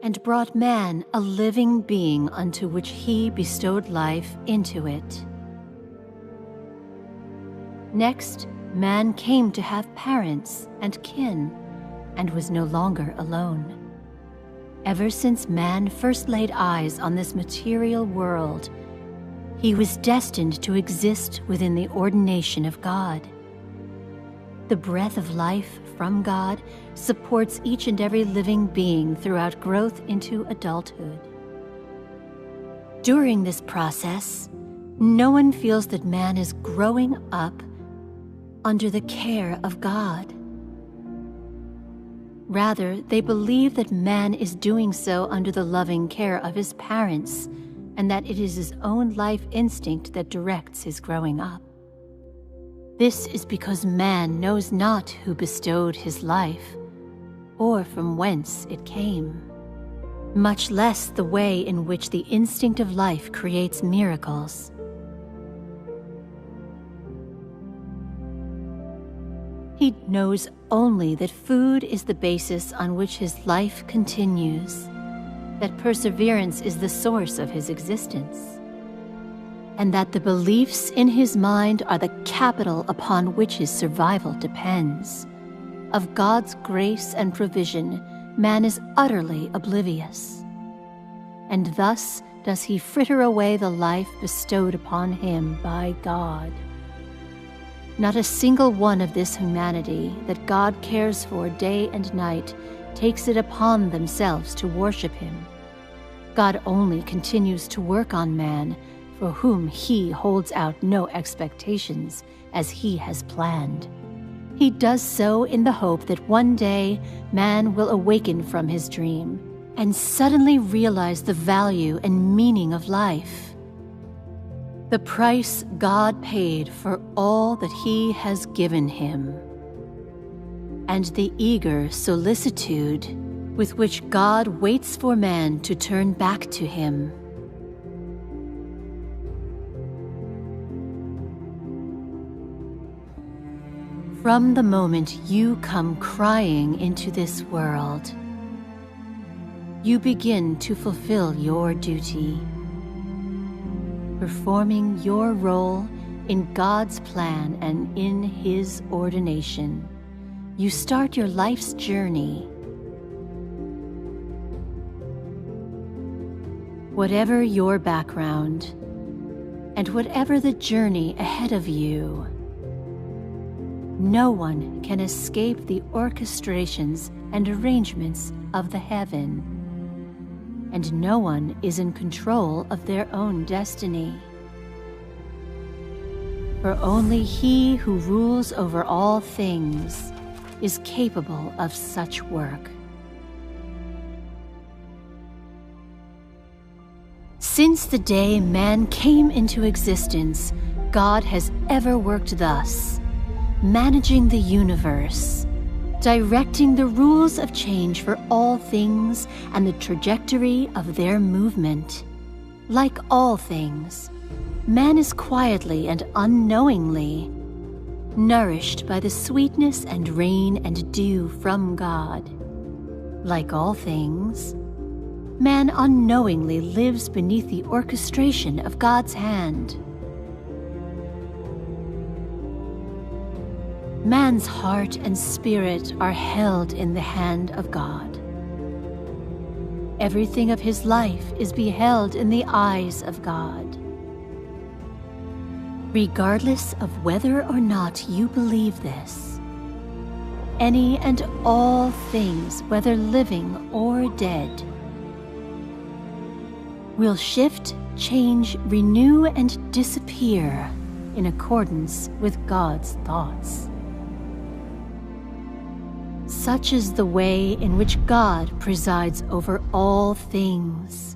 and brought man, a living being, unto which he bestowed life, into it. Next, man came to have parents and kin, and was no longer alone. Ever since man first laid eyes on this material world, he was destined to exist within the ordination of God. The breath of life from God supports each and every living being throughout growth into adulthood. During this process, no one feels that man is growing up under the care of God. Rather, they believe that man is doing so under the loving care of his parents, and that it is his own life instinct that directs his growing up. This is because man knows not who bestowed his life, or from whence it came, much less the way in which the instinct of life creates miracles. He knows only that food is the basis on which his life continues, that perseverance is the source of his existence, and that the beliefs in his mind are the capital upon which his survival depends. Of God's grace and provision, man is utterly oblivious, and thus does he fritter away the life bestowed upon him by God. Not a single one of this humanity that God cares for day and night takes it upon themselves to worship him. God only continues to work on man, for whom he holds out no expectations, as he has planned. He does so in the hope that one day man will awaken from his dream and suddenly realize the value and meaning of life. The price God paid for all that he has given him, and the eager solicitude with which God waits for man to turn back to him. From the moment you come crying into this world, you begin to fulfill your duty, performing your role in God's plan and in his ordination. You start your life's journey. Whatever your background, and whatever the journey ahead of you, no one can escape the orchestrations and arrangements of the heaven, and no one is in control of their own destiny. For only he who rules over all things is capable of such work. Since the day man came into existence, God has ever worked thus, managing the universe, directing the rules of change for all things and the trajectory of their movement. Like all things, man is quietly and unknowingly nourished by the sweetness and rain and dew from God. Like all things, man unknowingly lives beneath the orchestration of God's hand. Man's heart and spirit are held in the hand of God. Everything of his life is beheld in the eyes of God. Regardless of whether or not you believe this, any and all things, whether living or dead, will shift, change, renew, and disappear in accordance with God's thoughts. Such is the way in which God presides over all things.